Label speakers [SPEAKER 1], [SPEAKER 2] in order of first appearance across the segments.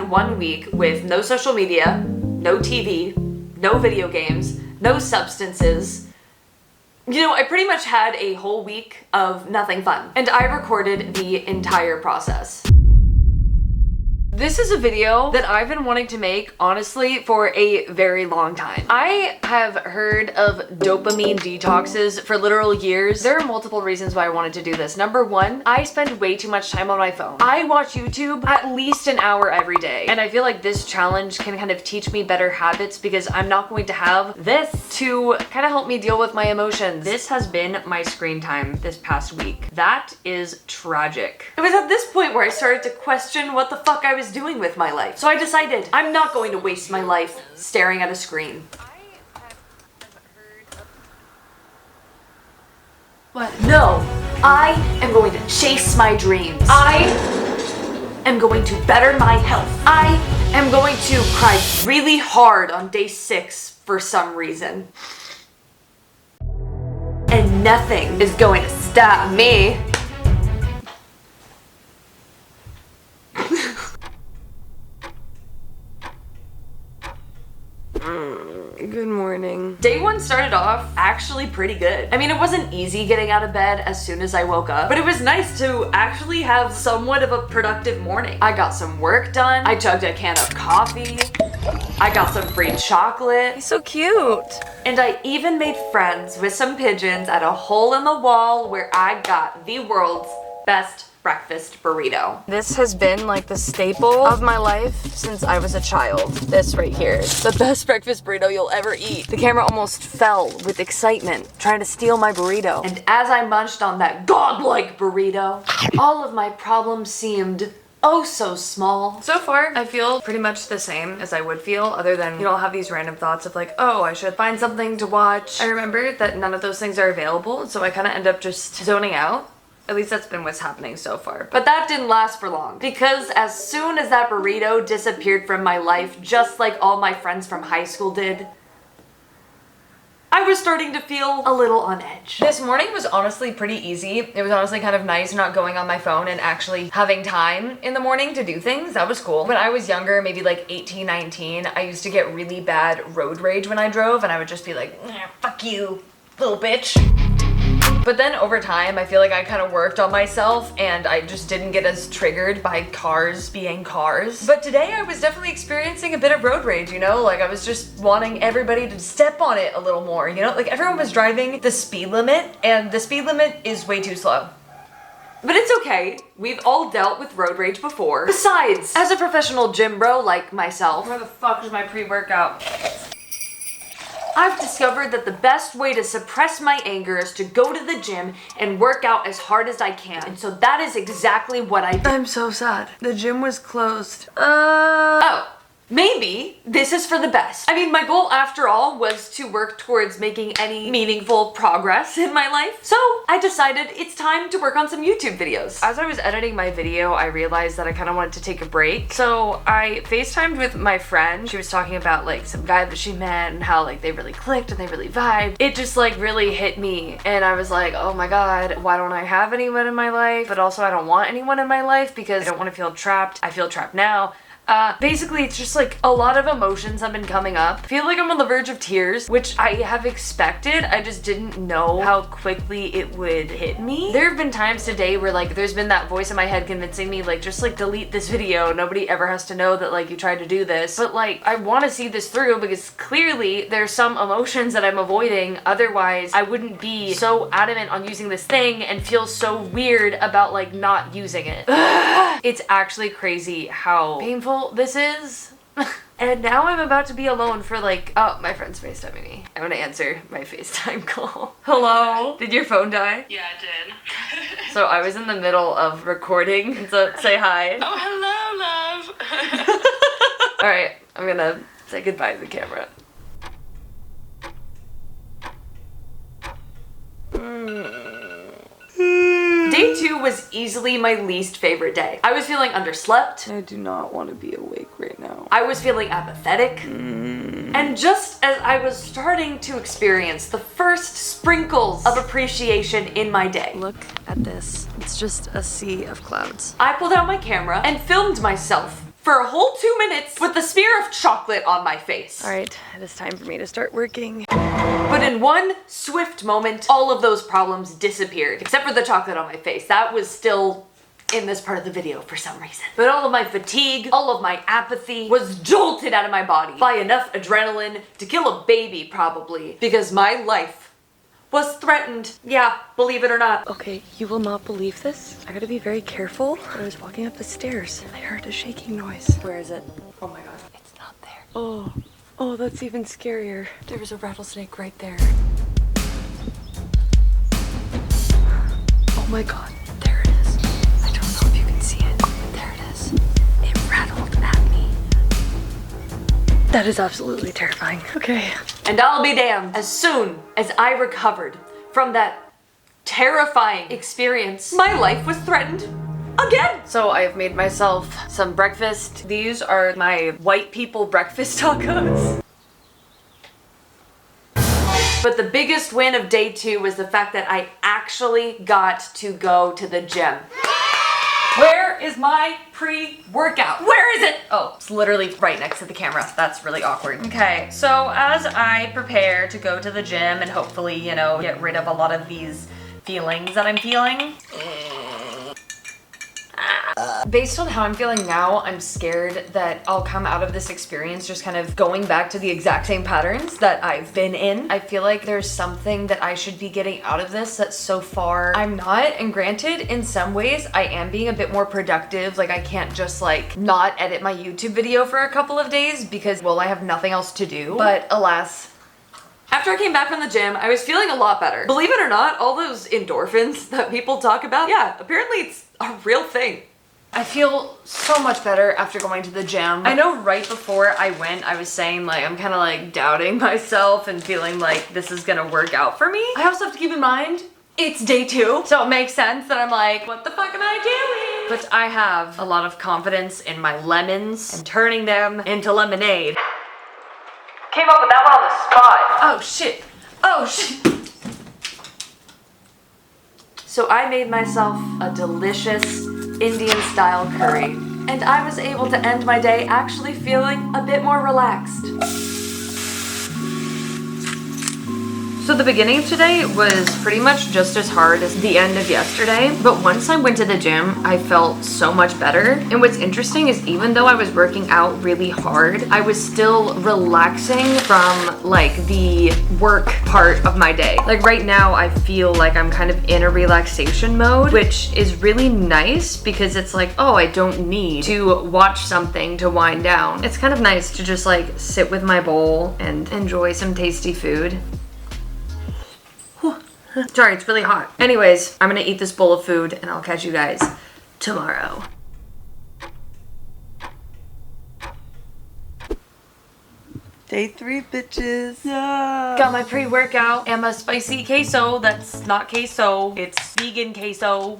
[SPEAKER 1] 1 week with no social media, no TV, no video games, no substances. You know, I pretty much had a whole week of nothing fun, and I recorded the entire process. This is a video that I've been wanting to make, honestly, for a very long time. I have heard of dopamine detoxes for literal years. There are multiple reasons why I wanted to do this. Number one, I spend way too much time on my phone. I watch YouTube at least an hour every day, and I feel like this challenge can kind of teach me better habits because I'm not going to have this to kind of help me deal with my emotions. This has been my screen time this past week. That is tragic. It was at this point where I started to question what the fuck I was doing with my life. So I decided I'm not going to waste my life staring at a screen. What? No, I am going to chase my dreams. I am going to better my health. I am going to cry really hard on day 6 for some reason. And nothing is going to stop me. Good morning. Day 1 started off actually pretty good. I mean, it wasn't easy getting out of bed as soon as I woke up, but it was nice to actually have somewhat of a productive morning. I got some work done. I chugged a can of coffee. I got some free chocolate. He's so cute. And I even made friends with some pigeons at a hole in the wall where I got the world's best breakfast burrito. This has been like the staple of my life since I was a child. This right here is the best breakfast burrito you'll ever eat. The camera almost fell with excitement trying to steal my burrito. And as I munched on that godlike burrito, all of my problems seemed oh so small. So far, I feel pretty much the same as I would feel, other than, you know, I'll have these random thoughts of like, oh, I should find something to watch. I remember that none of those things are available, so I kind of end up just zoning out. At least that's been what's happening so far. But that didn't last for long, because as soon as that burrito disappeared from my life, just like all my friends from high school did, I was starting to feel a little on edge. This morning was honestly pretty easy. It was honestly kind of nice not going on my phone and actually having time in the morning to do things. That was cool. When I was younger, maybe like 18, 19, I used to get really bad road rage when I drove, and I would just be like, fuck you, little bitch. But then over time, I feel like I kind of worked on myself and I just didn't get as triggered by cars being cars. But today I was definitely experiencing a bit of road rage, you know? Like I was just wanting everybody to step on it a little more, you know? Like everyone was driving the speed limit and the speed limit is way too slow. But it's okay. We've all dealt with road rage before. Besides, as a professional gym bro like myself, where the fuck is my pre-workout? I've discovered that the best way to suppress my anger is to go to the gym and work out as hard as I can. And so that is exactly what I did. I'm so sad. The gym was closed. Oh. Maybe this is for the best. I mean, my goal after all was to work towards making any meaningful progress in my life. So I decided it's time to work on some YouTube videos. As I was editing my video, I realized that I kind of wanted to take a break. So I FaceTimed with my friend. She was talking about like some guy that she met and how like they really clicked and they really vibed. It just like really hit me. And I was like, oh my God, why don't I have anyone in my life? But also I don't want anyone in my life because I don't want to feel trapped. I feel trapped now. Basically, it's just like a lot of emotions have been coming up. I feel like I'm on the verge of tears, which I have expected. I just didn't know how quickly it would hit me. There have been times today where like there's been that voice in my head convincing me like just like delete this video. Nobody ever has to know that like you tried to do this. But like I want to see this through because clearly there's some emotions that I'm avoiding. Otherwise, I wouldn't be so adamant on using this thing and feel so weird about like not using it. It's actually crazy how painful this is. And now I'm about to be alone for like, oh, my friend's FaceTiming me. I'm gonna answer my FaceTime call. Hello? Did your phone die?
[SPEAKER 2] Yeah, it did.
[SPEAKER 1] So I was in the middle of recording, so say hi.
[SPEAKER 2] Oh, hello, love.
[SPEAKER 1] All right, I'm gonna say goodbye to the camera. Day 2 was easily my least favorite day. I was feeling underslept. I do not want to be awake right now. I was feeling apathetic. And just as I was starting to experience the first sprinkles of appreciation in my day. Look at this. It's just a sea of clouds. I pulled out my camera and filmed myself for a whole 2 minutes with the smear of chocolate on my face.
[SPEAKER 3] All right, it is time for me to start working.
[SPEAKER 1] But in one swift moment, all of those problems disappeared, except for the chocolate on my face. That was still in this part of the video for some reason. But all of my fatigue, all of my apathy was jolted out of my body by enough adrenaline to kill a baby, probably, because my life was threatened. Yeah, believe it or not.
[SPEAKER 3] Okay, you will not believe this. I gotta be very careful. I was walking up the stairs and I heard a shaking noise.
[SPEAKER 1] Where is it? Oh my god, it's not there.
[SPEAKER 3] Oh, that's even scarier. There was a rattlesnake right there. Oh my god, there it is. I don't know if you can see it, but there it is. It rattled at me. That is absolutely terrifying. Okay.
[SPEAKER 1] And I'll be damned, as soon as I recovered from that terrifying experience, my life was threatened again. So I've made myself some breakfast. These are my white people breakfast tacos. But the biggest win of day 2 was the fact that I actually got to go to the gym. Where is my pre-workout? Where is it? Oh, it's literally right next to the camera. That's really awkward. Okay, so as I prepare to go to the gym and hopefully, you know, get rid of a lot of these feelings that I'm feeling. Based on how I'm feeling now, I'm scared that I'll come out of this experience just kind of going back to the exact same patterns that I've been in. I feel like there's something that I should be getting out of this that so far I'm not. And granted, in some ways, I am being a bit more productive. Like, I can't just like not edit my YouTube video for a couple of days because, well, I have nothing else to do. But alas, after I came back from the gym, I was feeling a lot better. Believe it or not, all those endorphins that people talk about, yeah, apparently it's a real thing. I feel so much better after going to the gym. I know right before I went, I was saying like, I'm kind of like doubting myself and feeling like this is gonna work out for me. I also have to keep in mind, it's day 2, so it makes sense that I'm like, what the fuck am I doing? But I have a lot of confidence in my lemons and turning them into lemonade. Came up with that one on the spot. Oh shit. Oh shit. So I made myself a delicious Indian style curry, and I was able to end my day actually feeling a bit more relaxed. So the beginning of today was pretty much just as hard as the end of yesterday, but once I went to the gym, I felt so much better. And what's interesting is even though I was working out really hard, I was still relaxing from like the work part of my day. Like right now, I feel like I'm kind of in a relaxation mode, which is really nice because it's like, oh, I don't need to watch something to wind down. It's kind of nice to just like sit with my bowl and enjoy some tasty food. Sorry, it's really hot. Anyways, I'm gonna eat this bowl of food and I'll catch you guys tomorrow.
[SPEAKER 4] Day 3, bitches. Yeah.
[SPEAKER 1] Got my pre-workout and my spicy queso. That's not queso, it's vegan queso.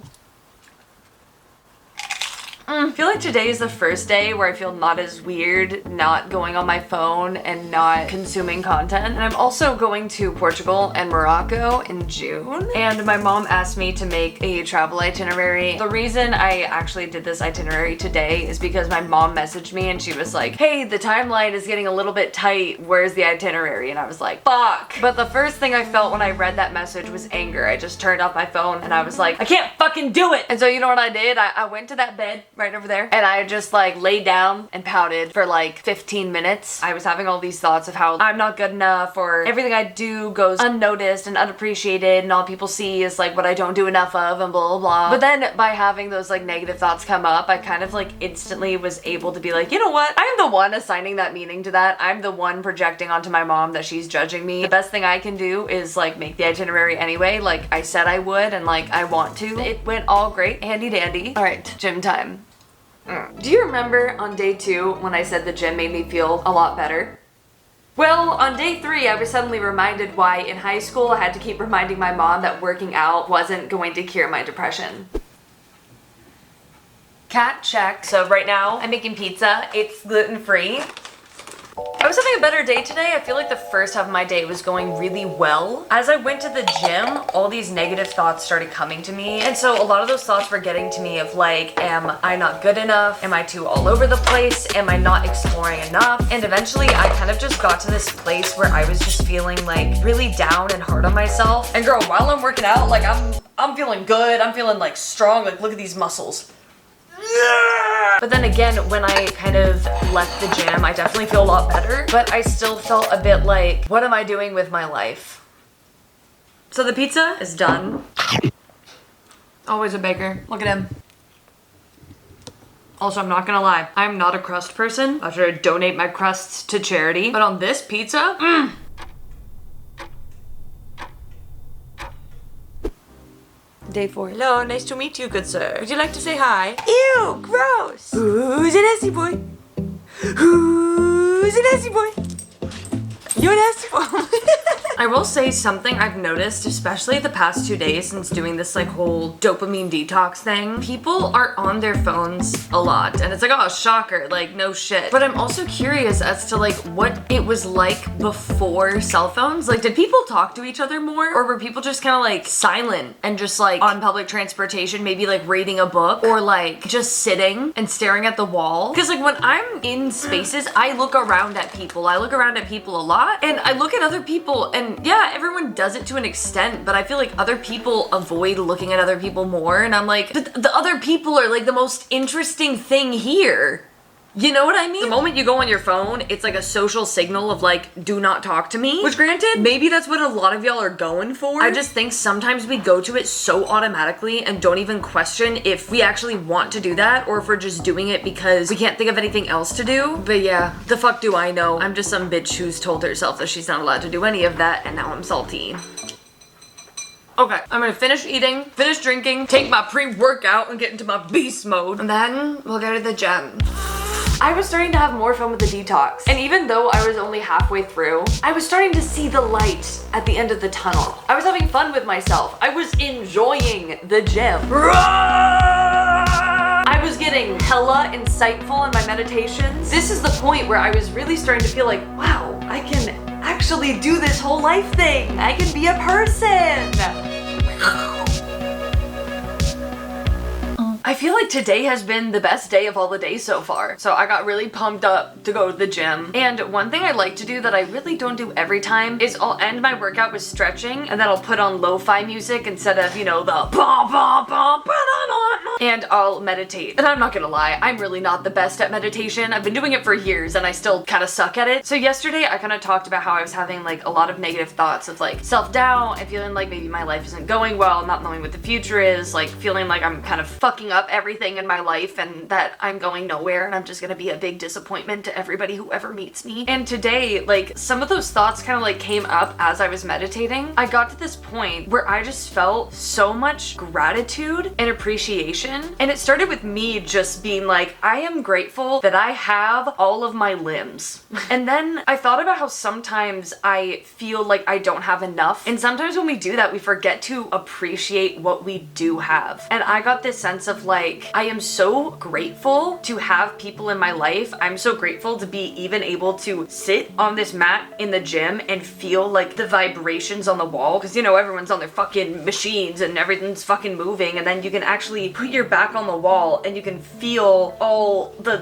[SPEAKER 1] I feel like today is the first day where I feel not as weird not going on my phone and not consuming content. And I'm also going to Portugal and Morocco in June. And my mom asked me to make a travel itinerary. The reason I actually did this itinerary today is because my mom messaged me and she was like, hey, the timeline is getting a little bit tight. Where's the itinerary? And I was like, fuck. But the first thing I felt when I read that message was anger. I just turned off my phone and I was like, I can't fucking do it. And so you know what I did? I went to that bed right over there and I just like laid down and pouted for like 15 minutes. I was having all these thoughts of how I'm not good enough or everything I do goes unnoticed and unappreciated and all people see is like what I don't do enough of and blah blah blah. But then by having those like negative thoughts come up, I kind of like instantly was able to be like, you know what? I'm the one assigning that meaning to that. I'm the one projecting onto my mom that she's judging me. The best thing I can do is like make the itinerary anyway, like I said I would and like I want to. It went all great, handy dandy. All right, gym time. Do you remember on day 2 when I said the gym made me feel a lot better? Well, on day 3, I was suddenly reminded why in high school I had to keep reminding my mom that working out wasn't going to cure my depression. Cat check. So right now I'm making pizza. It's gluten-free. I was having a better day today. I feel like the first half of my day was going really well. As I went to the gym, all these negative thoughts started coming to me. And so a lot of those thoughts were getting to me of like, am I not good enough? Am I too all over the place? Am I not exploring enough? And eventually I kind of just got to this place where I was just feeling like really down and hard on myself. And girl, while I'm working out, like I'm feeling good. I'm feeling like strong. Like look at these muscles. But then again, when I kind of left the gym, I definitely feel a lot better, but I still felt a bit like, what am I doing with my life? So the pizza is done. Always a baker. Look at him. Also, I'm not gonna lie, I'm not a crust person. I should donate my crusts to charity, but on this pizza,
[SPEAKER 4] Day 4.
[SPEAKER 1] Hello, nice to meet you, good sir. Would you like to say hi?
[SPEAKER 4] Ew, gross.
[SPEAKER 1] Who's a nasty boy? Who's a nasty boy? You're a nasty boy. I will say something I've noticed, especially the past 2 days since doing this like whole dopamine detox thing. People are on their phones a lot and it's like, oh, shocker, like no shit. But I'm also curious as to like what it was like before cell phones. Like did people talk to each other more or were people just kind of like silent and just like on public transportation, maybe like reading a book or like just sitting and staring at the wall? Because like when I'm in spaces, I look around at people. I look around at people a lot and I look at other people and yeah, everyone does it to an extent, but I feel like other people avoid looking at other people more and I'm like, the other people are like the most interesting thing here. You know what I mean? The moment you go on your phone, it's like a social signal of like, do not talk to me. Which granted, maybe that's what a lot of y'all are going for. I just think sometimes we go to it so automatically and don't even question if we actually want to do that or if we're just doing it because we can't think of anything else to do. But yeah, the fuck do I know? I'm just some bitch who's told herself that she's not allowed to do any of that and now I'm salty. Okay, I'm gonna finish eating, finish drinking, take my pre-workout and get into my beast mode. And then we'll go to the gym. I was starting to have more fun with the detox. And even though I was only halfway through, I was starting to see the light at the end of the tunnel. I was having fun with myself. I was enjoying the gym. I was getting hella insightful in my meditations. This is the point where I was really starting to feel like, wow, I can actually do this whole life thing. I can be a person. I feel like today has been the best day of all the days so far. So I got really pumped up to go to the gym. And one thing I like to do that I really don't do every time is I'll end my workout with stretching and then I'll put on lo-fi music instead of, you know, the and I'll meditate. And I'm not gonna lie, I'm really not the best at meditation. I've been doing it for years and I still kind of suck at it. So yesterday I kind of talked about how I was having like a lot of negative thoughts of like self-doubt and feeling like maybe my life isn't going well, not knowing what the future is, like feeling like I'm kind of fucking up everything in my life and that I'm going nowhere and I'm just gonna be a big disappointment to everybody who ever meets me. And today, like some of those thoughts kind of like came up as I was meditating. I got to this point where I just felt so much gratitude and appreciation. And it started with me just being like, I am grateful that I have all of my limbs. And then I thought about how sometimes I feel like I don't have enough. And sometimes when we do that, we forget to appreciate what we do have. And I got this sense of like, I am so grateful to have people in my life. I'm so grateful to be even able to sit on this mat in the gym and feel like the vibrations on the wall. Because you know, everyone's on their fucking machines and everything's fucking moving. And then you can actually put your back on the wall and you can feel all the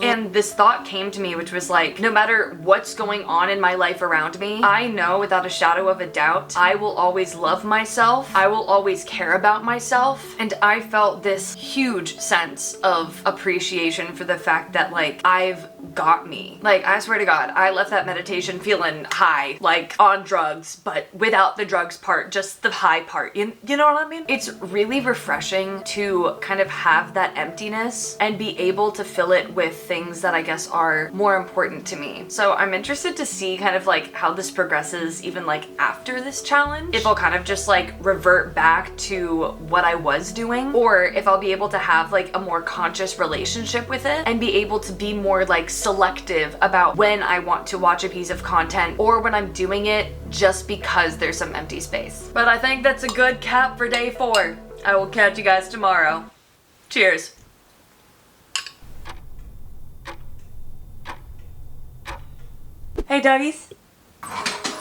[SPEAKER 1] and this thought came to me, which was like, no matter what's going on in my life around me, I know without a shadow of a doubt, I will always love myself. I will always care about myself. And I felt this huge sense of appreciation for the fact that like I've got me. Like I swear to God, I left that meditation feeling high, like on drugs, but without the drugs part, just the high part. You know what I mean? It's really refreshing to kind of have that emptiness and be able to fill it with things that I guess are more important to me. So I'm interested to see kind of like how this progresses even like after this challenge. If I'll kind of just like revert back to what I was doing or if I'll be able to have like a more conscious relationship with it and be able to be more like selective about when I want to watch a piece of content or when I'm doing it just because there's some empty space. But I think that's a good cap for day 4. I will catch you guys tomorrow. Cheers. Hey, doggies.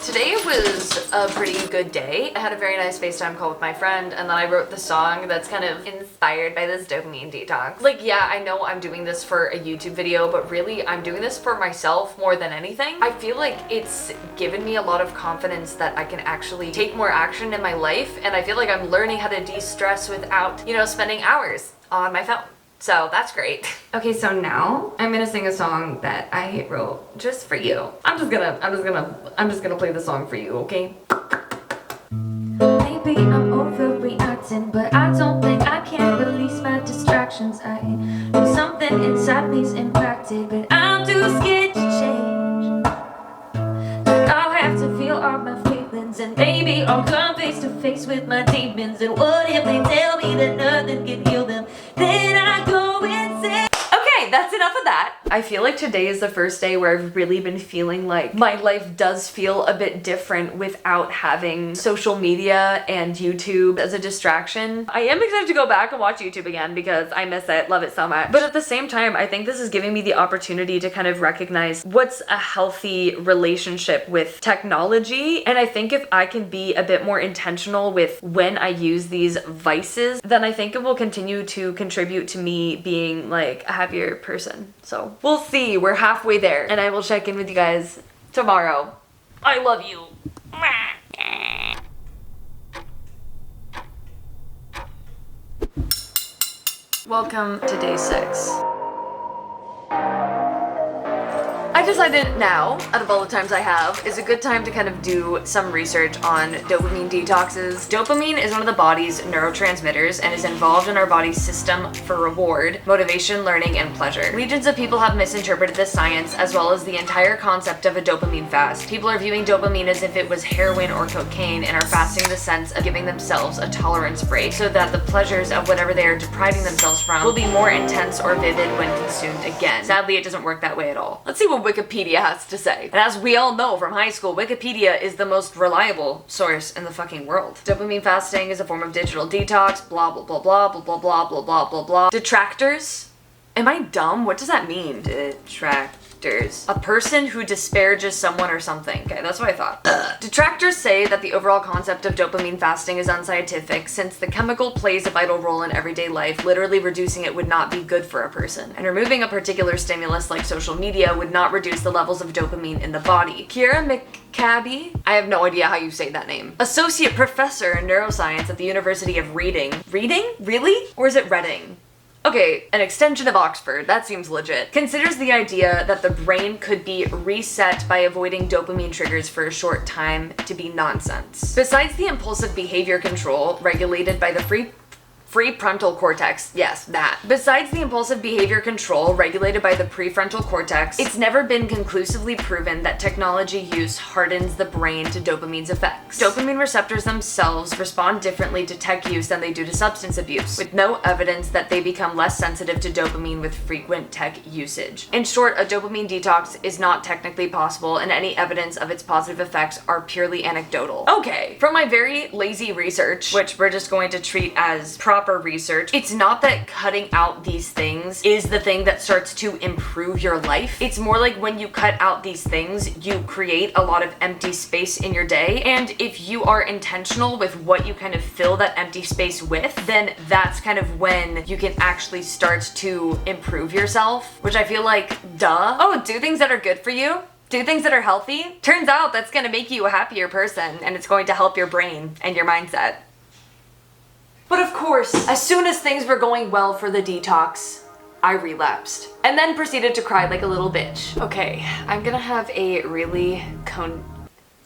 [SPEAKER 1] Today was a pretty good day. I had a very nice FaceTime call with my friend, and then I wrote the song that's kind of inspired by this dopamine detox. Like, yeah, I know I'm doing this for a YouTube video, but really I'm doing this for myself more than anything. I feel like it's given me a lot of confidence that I can actually take more action in my life, and I feel like I'm learning how to de-stress without, you know, spending hours on my phone. So that's great. Okay, so now I'm gonna sing a song that I wrote just for you. I'm just gonna play the song for you, okay?
[SPEAKER 5] Maybe I'm overreacting, but I don't think I can release my distractions. I know something inside me's impacted, but I'm too scared to change. Like I'll have to feel all my feelings, and maybe I'll come face to face with my demons. And what if they tell me that nothing can heal them? Then I go insane.
[SPEAKER 1] Okay, that's enough of that. I feel like today is the first day where I've really been feeling like my life does feel a bit different without having social media and YouTube as a distraction. I am excited to go back and watch YouTube again because I miss it, love it so much. But at the same time, I think this is giving me the opportunity to kind of recognize what's a healthy relationship with technology. And I think if I can be a bit more intentional with when I use these vices, then I think it will continue to contribute to me being like a happier person. So we'll see. We're halfway there, and I will check in with you guys tomorrow. I love you. Welcome to day 6. I decided now, out of all the times I have, is a good time to kind of do some research on dopamine detoxes. Dopamine is one of the body's neurotransmitters and is involved in our body's system for reward, motivation, learning, and pleasure. Legions of people have misinterpreted this science as well as the entire concept of a dopamine fast. People are viewing dopamine as if it was heroin or cocaine and are fasting in the sense of giving themselves a tolerance break so that the pleasures of whatever they are depriving themselves from will be more intense or vivid when consumed again. Sadly, it doesn't work that way at all. Let's see what Wikipedia has to say. And as we all know from high school, Wikipedia is the most reliable source in the fucking world. Dopamine fasting is a form of digital detox, blah blah blah blah blah blah blah blah blah blah blah. Detractors? Am I dumb? What does that mean? Detractors. A person who disparages someone or something. Okay, that's what I thought. Detractors say that the overall concept of dopamine fasting is unscientific since the chemical plays a vital role in everyday life. Literally reducing it would not be good for a person. And removing a particular stimulus like social media would not reduce the levels of dopamine in the body. Kira McCabe? I have no idea how you say that name. Associate professor in neuroscience at the University of Reading. Reading? Really? Or is it Reading? Okay, an extension of Oxford, that seems legit. Considers the idea that the brain could be reset by avoiding dopamine triggers for a short time to be nonsense. Besides the impulsive behavior control regulated by the prefrontal cortex, yes, that. Besides the impulsive behavior control regulated by the prefrontal cortex, it's never been conclusively proven that technology use hardens the brain to dopamine's effects. Dopamine receptors themselves respond differently to tech use than they do to substance abuse, with no evidence that they become less sensitive to dopamine with frequent tech usage. In short, a dopamine detox is not technically possible, and any evidence of its positive effects are purely anecdotal. Okay, from my very lazy research, which we're just going to treat as proper research, it's not that cutting out these things is the thing that starts to improve your life. It's more like when you cut out these things, you create a lot of empty space in your day. And if you are intentional with what you kind of fill that empty space with, then that's kind of when you can actually start to improve yourself, which I feel like, duh. Oh, do things that are good for you? Do things that are healthy? Turns out that's gonna make you a happier person, and it's going to help your brain and your mindset. But of course, as soon as things were going well for the detox, I relapsed. And then proceeded to cry like a little bitch. Okay, I'm gonna have a really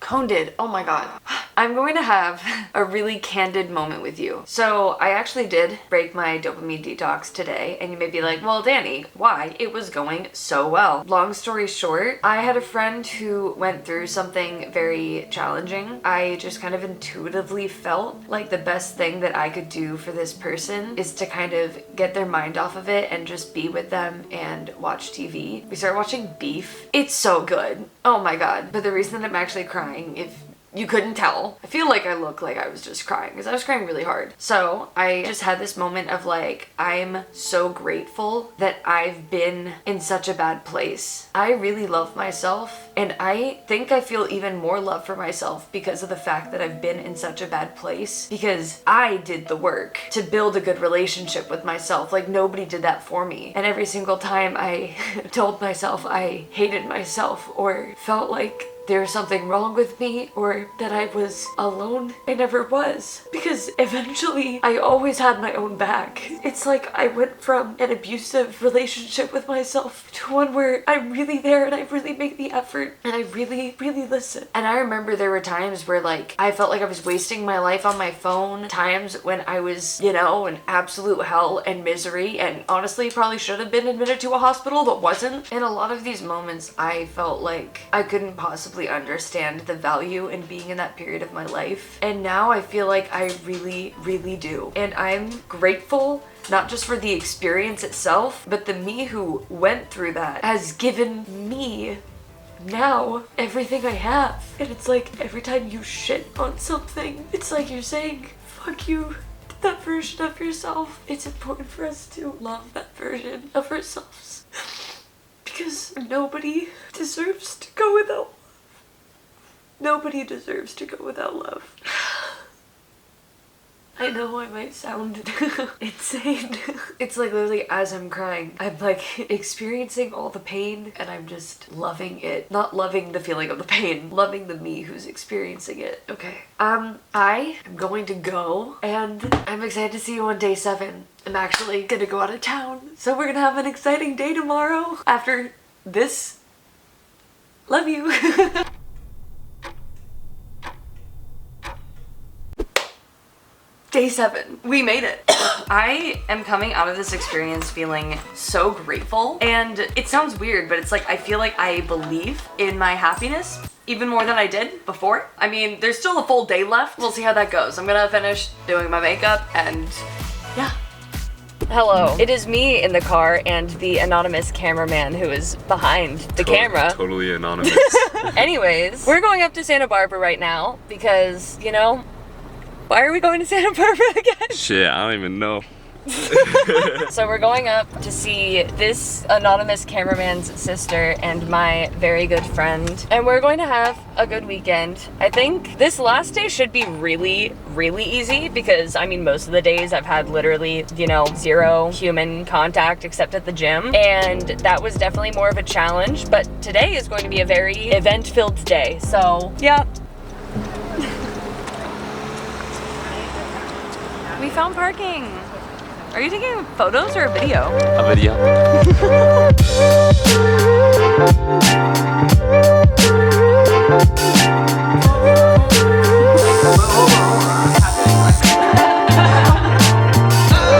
[SPEAKER 1] candid, oh my god. I'm going to have a really candid moment with you. So I actually did break my dopamine detox today, and you may be like, well, Danny, why? It was going so well. Long story short, I had a friend who went through something very challenging. I just kind of intuitively felt like the best thing that I could do for this person is to kind of get their mind off of it and just be with them and watch TV. We started watching Beef. It's so good. Oh my god. But the reason that I'm actually crying, if you couldn't tell. I feel like I look like I was just crying because I was crying really hard. So I just had this moment of like, I'm so grateful that I've been in such a bad place. I really love myself, and I think I feel even more love for myself because of the fact that I've been in such a bad place, because I did the work to build a good relationship with myself. Like, nobody did that for me. And every single time I told myself I hated myself or felt like there was something wrong with me or that I was alone, I never was. Because eventually I always had my own back. It's like I went from an abusive relationship with myself to one where I'm really there and I really make the effort and I really, really listen. And I remember there were times where like I felt like I was wasting my life on my phone, times when I was, you know, in absolute hell and misery, and honestly probably should have been admitted to a hospital but wasn't. In a lot of these moments I felt like I couldn't possibly understand the value in being in that period of my life, and now I feel like I really, really do. And I'm grateful not just for the experience itself, but the me who went through that has given me now everything I have. And it's like every time you shit on something, it's like you're saying fuck you to that version of yourself. It's important for us to love that version of ourselves because nobody deserves to go without love. Nobody deserves to go without love. I know I might sound insane. It's like literally as I'm crying, I'm like experiencing all the pain and I'm just loving it. Not loving the feeling of the pain, loving the me who's experiencing it. Okay. I am going to go and I'm excited to see you on day 7. I'm actually gonna go out of town. So we're gonna have an exciting day tomorrow after this. Love you. Day 7. We made it. I am coming out of this experience feeling so grateful, and it sounds weird, but it's like I feel like I believe in my happiness even more than I did before. I mean, there's still a full day left. We'll see how that goes. I'm gonna finish doing my makeup and yeah. Hello. It is me in the car and the anonymous cameraman who is behind the camera.
[SPEAKER 6] Totally anonymous.
[SPEAKER 1] Anyways, we're going up to Santa Barbara right now because, you know, why are we going to Santa Barbara again?
[SPEAKER 6] Shit, I don't even know.
[SPEAKER 1] So we're going up to see this anonymous cameraman's sister and my very good friend. And we're going to have a good weekend. I think this last day should be really, really easy because, I mean, most of the days I've had literally, you know, 0 human contact except at the gym. And that was definitely more of a challenge. But today is going to be a very event-filled day. So, yeah. We found parking. Are you taking photos or a video?
[SPEAKER 6] A video.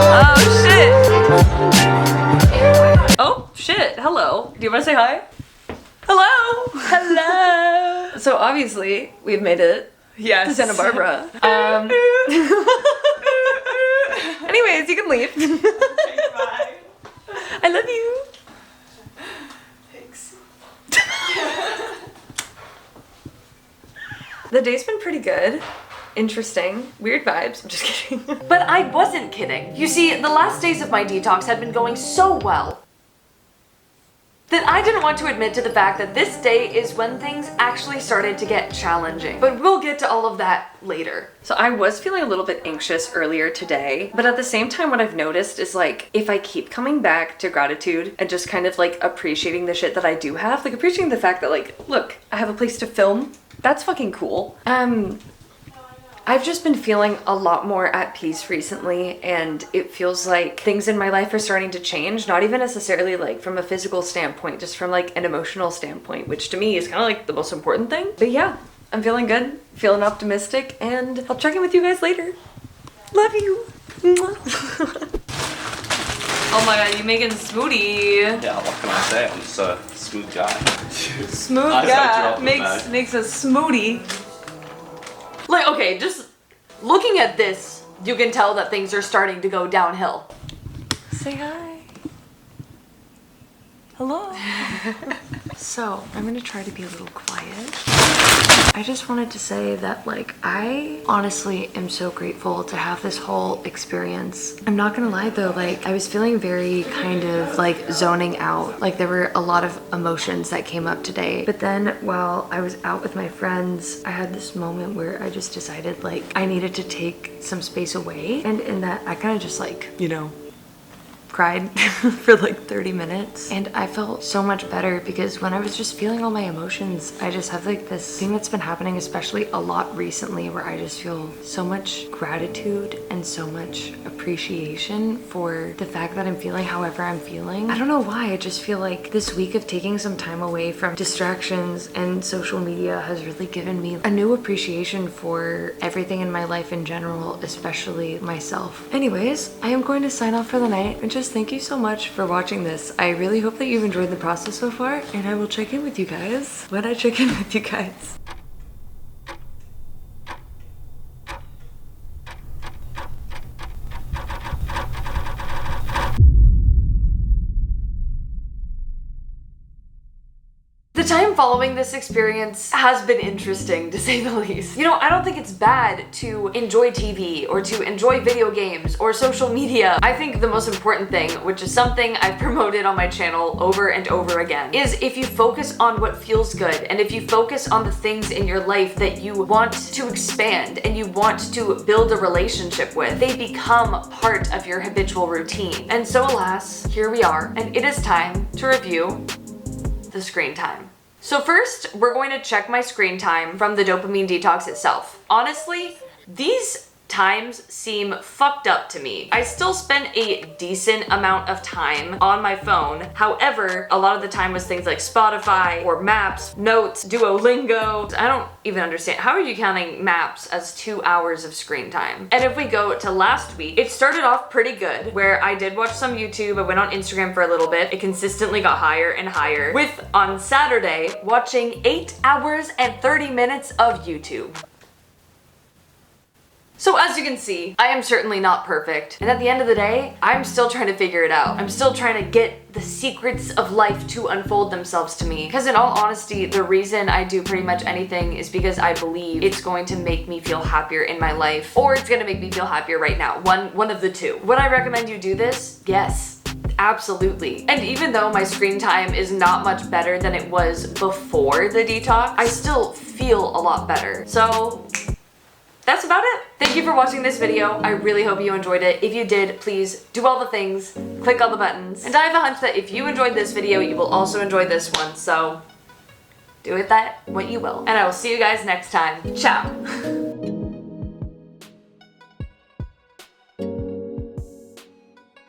[SPEAKER 1] Oh shit. Oh shit. Hello. Do you want to say hi? Hello. Hello. So obviously we've made it. Yes. To Santa Barbara. Anyways, you can leave.
[SPEAKER 2] Okay, bye.
[SPEAKER 1] I love you.
[SPEAKER 2] Thanks.
[SPEAKER 1] The day's been pretty good. Interesting. Weird vibes. I'm just kidding. But I wasn't kidding. You see, the last days of my detox had been going so well that I didn't want to admit to the fact that this day is when things actually started to get challenging. But we'll get to all of that later. So I was feeling a little bit anxious earlier today, but at the same time what I've noticed is like, if I keep coming back to gratitude and just kind of like appreciating the shit that I do have, like appreciating the fact that like, look, I have a place to film, that's fucking cool. I've just been feeling a lot more at peace recently, and it feels like things in my life are starting to change, not even necessarily like from a physical standpoint, just from like an emotional standpoint, which to me is kind of like the most important thing. But yeah, I'm feeling good, feeling optimistic, and I'll check in with you guys later. Love you. Oh my god, you making smoothie.
[SPEAKER 6] Yeah, what can I say? I'm just a smooth guy.
[SPEAKER 1] Smooth
[SPEAKER 6] I
[SPEAKER 1] guy
[SPEAKER 6] dropped it,
[SPEAKER 1] makes a smoothie. Like, okay, just looking at this, you can tell that things are starting to go downhill. Say hi.
[SPEAKER 3] Hello.
[SPEAKER 1] So, I'm gonna try to be a little quiet. I just wanted to say that, like, I honestly am so grateful to have this whole experience. I'm not gonna lie though, like, I was feeling very kind of like zoning out. Like, there were a lot of emotions that came up today. But then while I was out with my friends, I had this moment where I just decided, like, I needed to take some space away. And in that, I kind of just, like, you know, cried for like 30 minutes, and I felt so much better because when I was just feeling all my emotions, I just have like this thing that's been happening especially a lot recently where I just feel so much gratitude and so much appreciation for the fact that I'm feeling however I'm feeling. I don't know why, I just feel like this week of taking some time away from distractions and social media has really given me a new appreciation for everything in my life in general, especially myself. Anyways, I am going to sign off for the night and just thank you so much for watching this. I really hope that you've enjoyed the process so far, and I will check in with you guys when I check in with you guys. The time following this experience has been interesting, to say the least. You know, I don't think it's bad to enjoy TV or to enjoy video games or social media. I think the most important thing, which is something I've promoted on my channel over and over again, is if you focus on what feels good and if you focus on the things in your life that you want to expand and you want to build a relationship with, they become part of your habitual routine. And so alas, here we are, and it is time to review the screen time. So first, we're going to check my screen time from the Dopamine Detox itself. Honestly, these times seem fucked up to me. I still spent a decent amount of time on my phone. However, a lot of the time was things like Spotify or Maps, Notes, Duolingo. I don't even understand. How are you counting Maps as 2 hours of screen time? And if we go to last week, it started off pretty good where I did watch some YouTube. I went on Instagram for a little bit. It consistently got higher and higher, with on Saturday watching 8 hours and 30 minutes of YouTube. So as you can see, I am certainly not perfect. And at the end of the day, I'm still trying to figure it out. I'm still trying to get the secrets of life to unfold themselves to me. Because in all honesty, the reason I do pretty much anything is because I believe it's going to make me feel happier in my life, or it's gonna make me feel happier right now. One of the two. Would I recommend you do this? Yes. Absolutely. And even though my screen time is not much better than it was before the detox, I still feel a lot better. So that's about it. Thank you for watching this video. I really hope you enjoyed it. If you did, please do all the things, click all the buttons. And I have a hunch that if you enjoyed this video, you will also enjoy this one. So do with that what you will. And I will see you guys next time. Ciao.